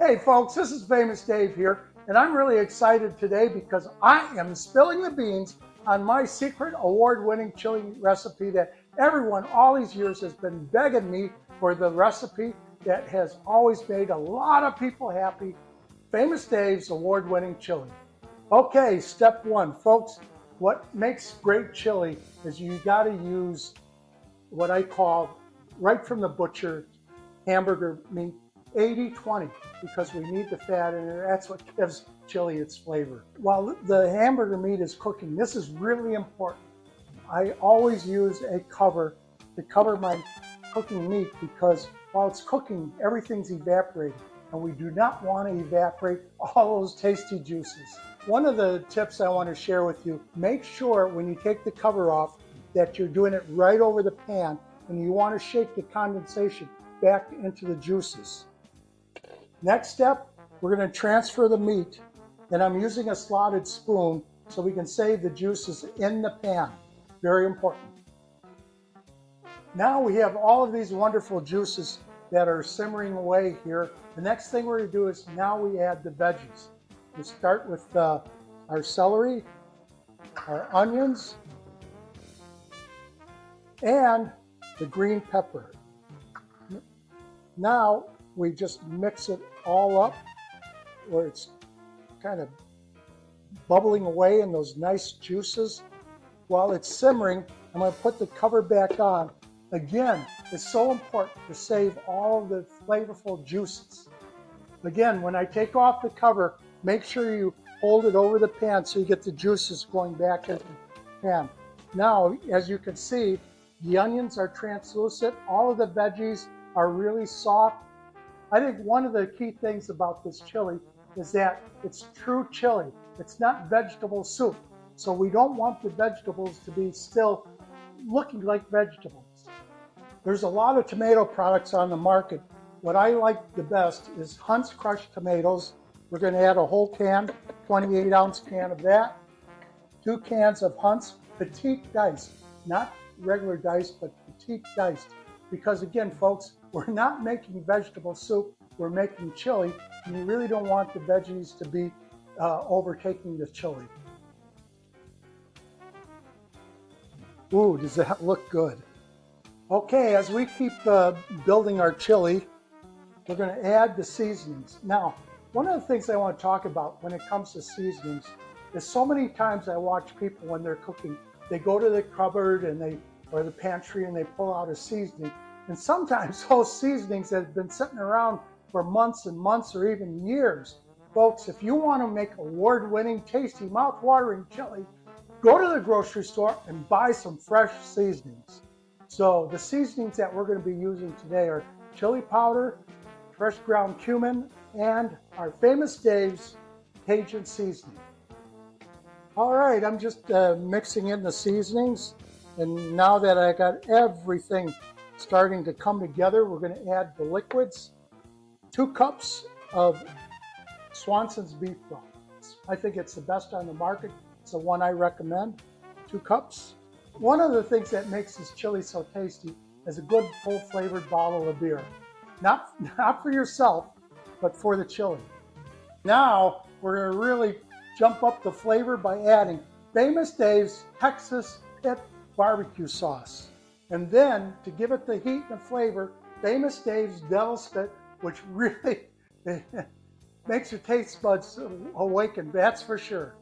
Hey folks, this is Famous Dave here, and I'm really excited today because I am spilling the beans on my secret award-winning chili recipe that everyone all these years has been begging me for, the recipe that has always made a lot of people happy, Famous Dave's award-winning chili. Okay, step one, folks. What makes great chili is you got to use what I call, right from the butcher, hamburger meat, 80-20, because we need the fat in it. That's what gives chili its flavor. While the hamburger meat is cooking, this is really important. I always use a cover to cover my cooking meat because while it's cooking, everything's evaporating, and we do not want to evaporate all those tasty juices. One of the tips I want to share with you, make sure when you take the cover off that you're doing it right over the pan, and you want to shake the condensation back into the juices. Next step, we're going to transfer the meat, and I'm using a slotted spoon so we can save the juices in the pan. Very important. Now we have all of these wonderful juices that are simmering away here. The next thing we're going to do is now we add the veggies. We start with our celery, our onions, and the green pepper. Now we just mix it all up where it's kind of bubbling away in those nice juices. While it's simmering, I'm going to put the cover back on. Again, it's so important to save all of the flavorful juices. Again, when I take off the cover, make sure you hold it over the pan so you get the juices going back into the pan. Now, as you can see, the onions are translucent. All of the veggies are really soft. I think one of the key things about this chili is that it's true chili. It's not vegetable soup. So we don't want the vegetables to be still looking like vegetables. There's a lot of tomato products on the market. What I like the best is Hunt's crushed tomatoes. We're going to add a whole can, 28-ounce can of that. 2 cans of Hunt's petite diced, not regular diced, but petite diced. Because again, folks, we're not making vegetable soup, we're making chili, and you really don't want the veggies to be overtaking the chili. Ooh, does that look good? Okay, as we keep building our chili, we're going to add the seasonings. Now, one of the things I want to talk about when it comes to seasonings is so many times I watch people when they're cooking, they go to the cupboard or the pantry and they pull out a seasoning. And sometimes those seasonings that have been sitting around for months and months or even years. Folks, if you want to make award-winning, tasty, mouth-watering chili, go to the grocery store and buy some fresh seasonings. So the seasonings that we're going to be using today are chili powder, fresh ground cumin, and our Famous Dave's Cajun seasoning. All right, I'm just mixing in the seasonings. And now that I got everything starting to come together, we're going to add the liquids. 2 cups of Swanson's beef broth. I think it's the best on the market. It's the one I recommend. 2 cups. One of the things that makes this chili so tasty is a good full flavored bottle of beer. Not for yourself, but for the chili. Now we're going to really jump up the flavor by adding Famous Dave's Texas Pit barbecue sauce. And then to give it the heat and flavor, Famous Dave's Devil Spit, which really makes your taste buds awaken, that's for sure.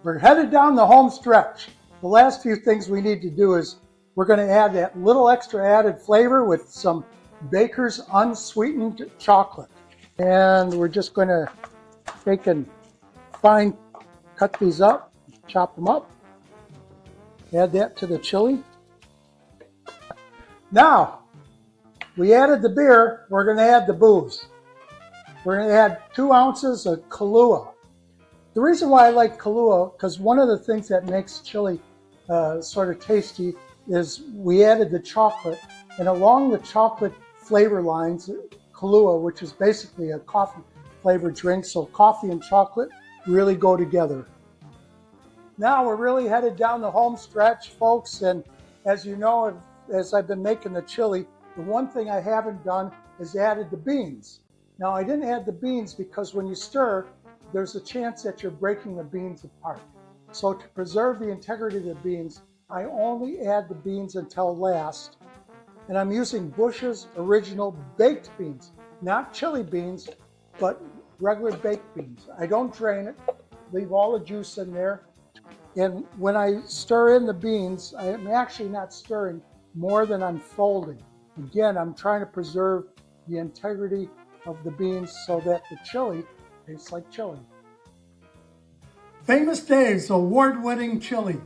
We're headed down the home stretch. The last few things we need to do is we're going to add that little extra added flavor with some Baker's unsweetened chocolate. And we're just going to take and fine cut these up, chop them up, add that to the chili. Now, we added the beer, we're going to add the booze. We're going to add 2 ounces of Kahlua. The reason why I like Kahlua, because one of the things that makes chili sort of tasty is we added the chocolate, and along the chocolate flavor lines, Kahlua, which is basically a coffee flavored drink, so coffee and chocolate really go together. Now we're really headed down the home stretch, folks, and as you know, as I've been making the chili, the one thing I haven't done is added the beans. Now I didn't add the beans because when you stir, there's a chance that you're breaking the beans apart. So to preserve the integrity of the beans, I only add the beans until last. And I'm using Bush's Original baked beans, not chili beans, but regular baked beans. I don't drain it, leave all the juice in there. And when I stir in the beans, I'm actually not stirring more than I'm folding. Again, I'm trying to preserve the integrity of the beans so that the chili tastes like chili. Famous Dave's award-winning chili.